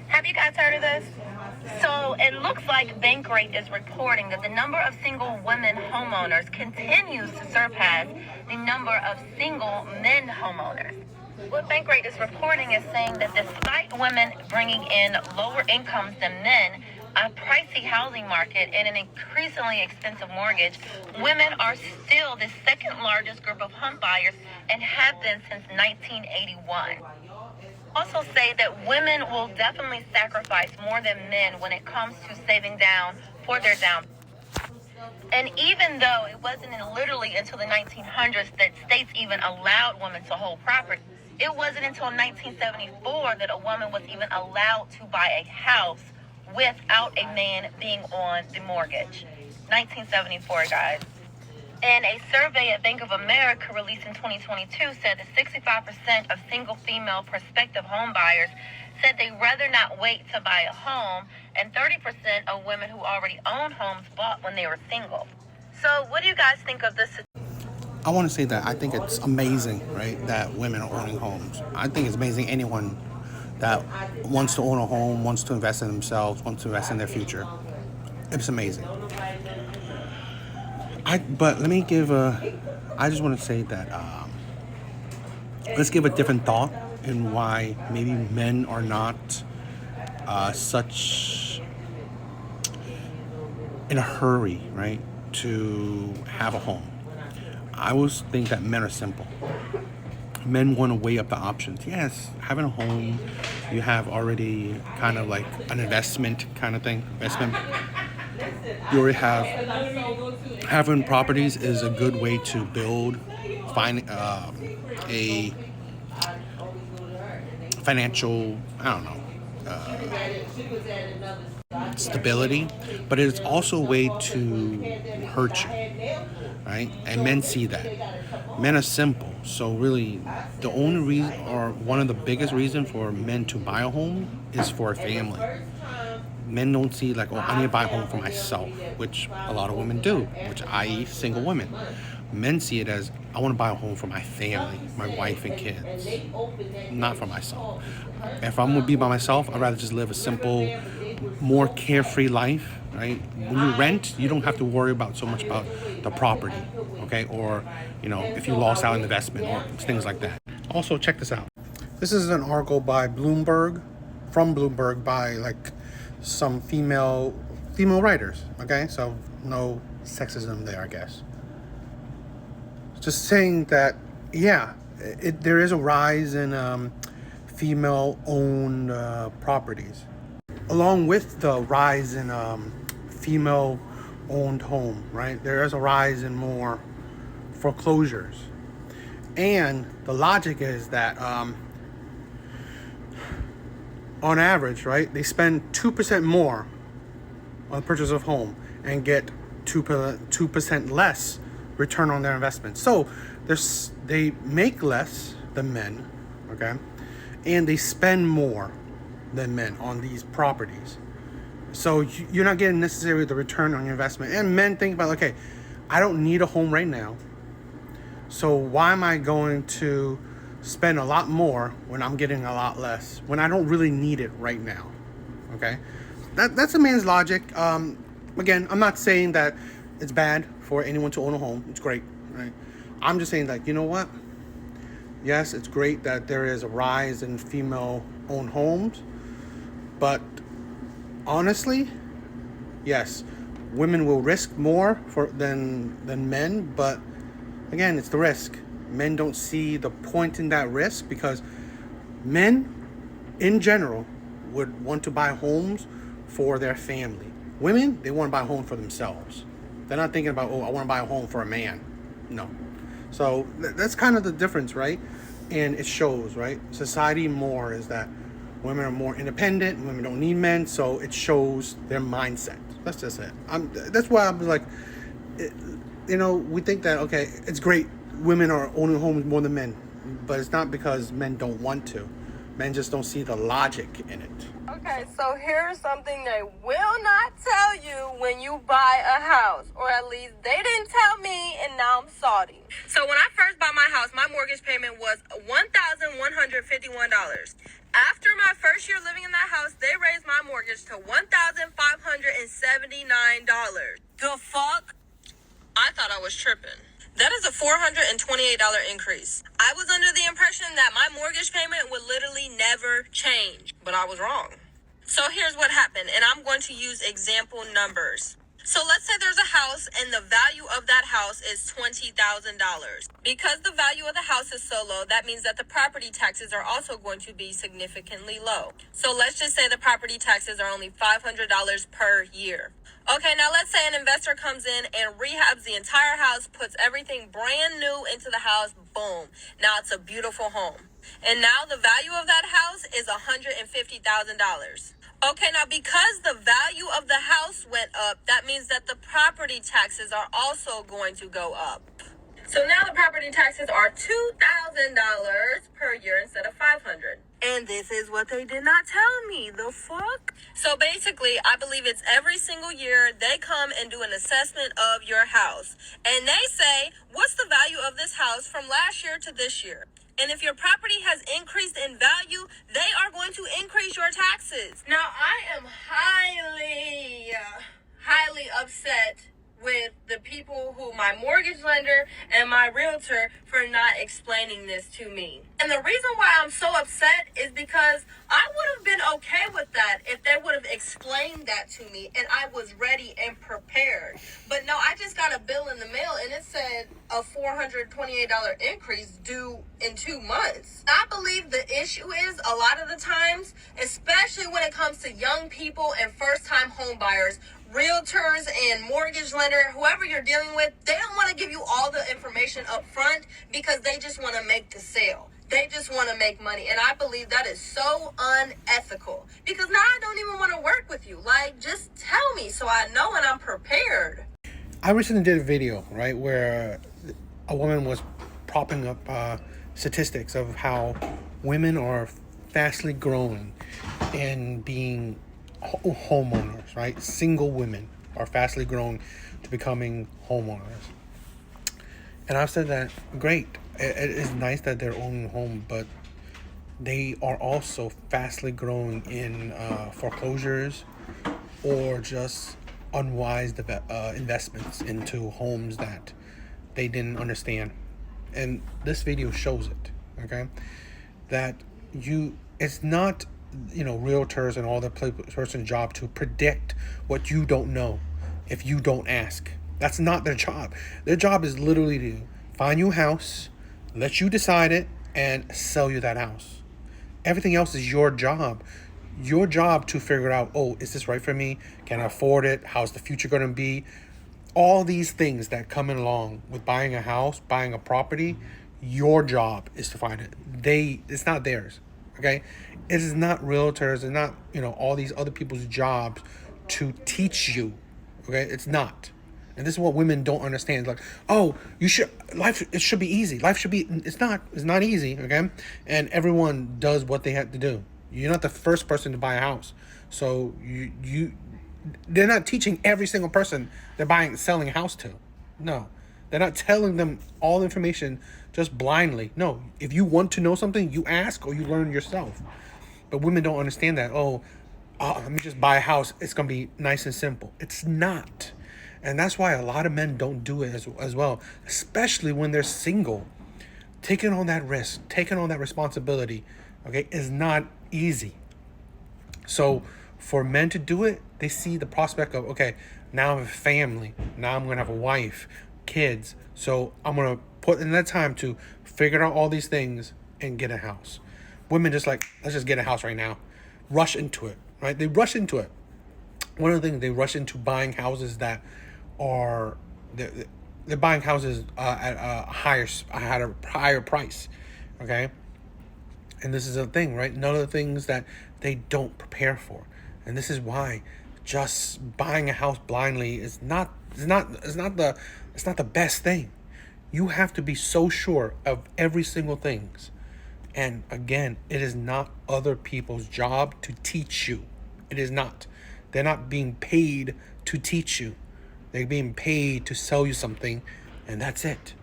Have you guys heard of this? So it looks like Bankrate is reporting that the number of single women homeowners continues to surpass the number of single men homeowners. What Bankrate is reporting is saying that despite women bringing in lower incomes than men, a pricey housing market, and an increasingly expensive mortgage, women are still the second largest group of home buyers and have been since 1981. Also say that women will definitely sacrifice more than men when it comes to saving down for their down. And even though it wasn't literally until the 1900s that states even allowed women to hold property, it wasn't until 1974 that a woman was even allowed to buy a house without a man being on the mortgage. 1974, guys. And a survey at Bank of America released in 2022 said that 65% of single female prospective home buyers said they'd rather not wait to buy a home, and 30% of women who already own homes bought when they were single. So what do you guys think of this? I want to say that I think it's amazing, right, that women are owning homes. I think it's amazing anyone that wants to own a home, wants to invest in themselves, wants to invest in their future. It's amazing. But let me I just want to say that let's give a different thought in why maybe men are not such in a hurry, right, to have a home. I always think that men are simple. Men want to weigh up the options. Yes, having a home, you have already kind of like an investment kind of thing. You already have having properties is a good way to build a financial, stability, but it's also a way to hurt you, right? And men see that. Men are simple, so really the only reason, or one of the biggest reasons for men to buy a home is for a family. Men don't see like, oh, I need to buy a home for myself, which a lot of women do, i.e. single women. Men see it as, I want to buy a home for my family, my wife and kids, not for myself. If I'm going to be by myself, I'd rather just live a simple, more carefree life, right? When you rent, you don't have to worry about so much about the property, okay? Or, if you lost out on investment or things like that. Also, check this out. This is an article by from Bloomberg by like some female writers, okay? So no sexism there, I guess. Just saying that, yeah, there is a rise in female-owned properties. Along with the rise in female-owned home, right? There is a rise in more foreclosures. And the logic is that on average, right, they spend 2% more on the purchase of home and get 2% less return on their investment. So they make less than men, okay, and they spend more than men on these properties. So you're not getting necessarily the return on your investment. And men think about, okay, I don't need a home right now, so why am I going to spend a lot more when I'm getting a lot less, when I don't really need it right now? Okay, that's a man's logic. Again, I'm not saying that it's bad for anyone to own a home. It's great, right? I'm just saying that, you know what? Yes, it's great that there is a rise in female-owned homes, but honestly, yes, women will risk more than men, but again, it's the risk. Men don't see the point in that risk because men, in general, would want to buy homes for their family. Women, they want to buy a home for themselves. They're not thinking about, oh, I want to buy a home for a man. No. So that's kind of the difference, right? And it shows, right? Society more is that women are more independent, women don't need men, so it shows their mindset. That's just it. That's why I'm like, we think that, okay, it's great, women are owning homes more than men, but it's not because men don't want to. Men just don't see the logic in it. Okay, so here's something they will not tell you when you buy a house, or at least they didn't tell me, and now I'm salty. So when I first bought my house, my mortgage payment was $1,151. After my first year living in that house, they raised my mortgage to $1,579. The fuck? I thought I was tripping. That is a $428 increase. I was under the impression that my mortgage payment would literally never change, but I was wrong. So here's what happened, and I'm going to use example numbers. So let's say there's a house and the value of that house is $20,000. Because the value of the house is so low, that means that the property taxes are also going to be significantly low. So let's just say the property taxes are only $500 per year. Okay, now let's say an investor comes in and rehabs the entire house, puts everything brand new into the house, boom. Now it's a beautiful home. And now the value of that house is $150,000. Okay, now because the value of the house went up, that means that the property taxes are also going to go up. So now the property taxes are $2,000 per year instead of $500. And this is what they did not tell me. The fuck? So basically, I believe it's every single year they come and do an assessment of your house. And they say, what's the value of this house from last year to this year? And if your property has increased in value, they are going to increase your taxes. Now, I am highly upset with the people who, my mortgage lender and my realtor, for not explaining this to me. And the reason why I'm so upset is because I would have been okay with that if they would have explained that to me and I was ready and prepared. But no, I just got a bill in the mail and it said a $428 increase due in 2 months. I believe the issue is a lot of the times, especially when it comes to young people and first-time home buyers, realtors and mortgage lender, whoever you're dealing with, they don't want to give you all the information up front because they just want to make the sale. They just want to make money. And I believe that is so unethical because now I don't even want to work with you. Like, just tell me so I know and I'm prepared. I recently did a video, right, where a woman was propping up statistics of how women are fastly growing and being homeowners, right? Single women are fastly growing to becoming homeowners. And I've said that, great. It is nice that they're owning a home, but they are also fastly growing in foreclosures or just unwise investments into homes that they didn't understand. And this video shows it, okay? That it's not, realtors and all the person's job to predict what you don't know if you don't ask. That's not their job. Their job is literally to find you a house, let you decide it, and sell you that house. Everything else is your job. Your job to figure out, oh, is this right for me? Can I afford it? How's the future going to be? All these things that come along with buying a house, buying a property, your job is to find it. It's not theirs, okay? It is not realtors and not, all these other people's jobs to teach you, okay? It's not. And this is what women don't understand. It's like, oh, it should be easy. It's not easy, okay? And everyone does what they have to do. You're not the first person to buy a house. So they're not teaching every single person they're selling a house to. No, they're not telling them all the information just blindly. No, if you want to know something, you ask or you learn yourself. But women don't understand that. Oh, let me just buy a house. It's going to be nice and simple. It's not. And that's why a lot of men don't do it as well, especially when they're single. Taking on that risk, taking on that responsibility, okay, is not easy. So for men to do it, they see the prospect of, okay, now I have a family. Now I'm going to have a wife, kids. So I'm going to put in that time to figure out all these things and get a house. Women just like, let's just get a house right now. Rush into it, right? They rush into it. One of the things, they rush into buying houses that are, they're buying houses at a higher price, okay? And this is a thing, right? None of the things that they don't prepare for. And this is why just buying a house blindly is not the best thing. You have to be so sure of every single thing. And again, it is not other people's job to teach you. It is not. They're not being paid to teach you. They're being paid to sell you something, and that's it.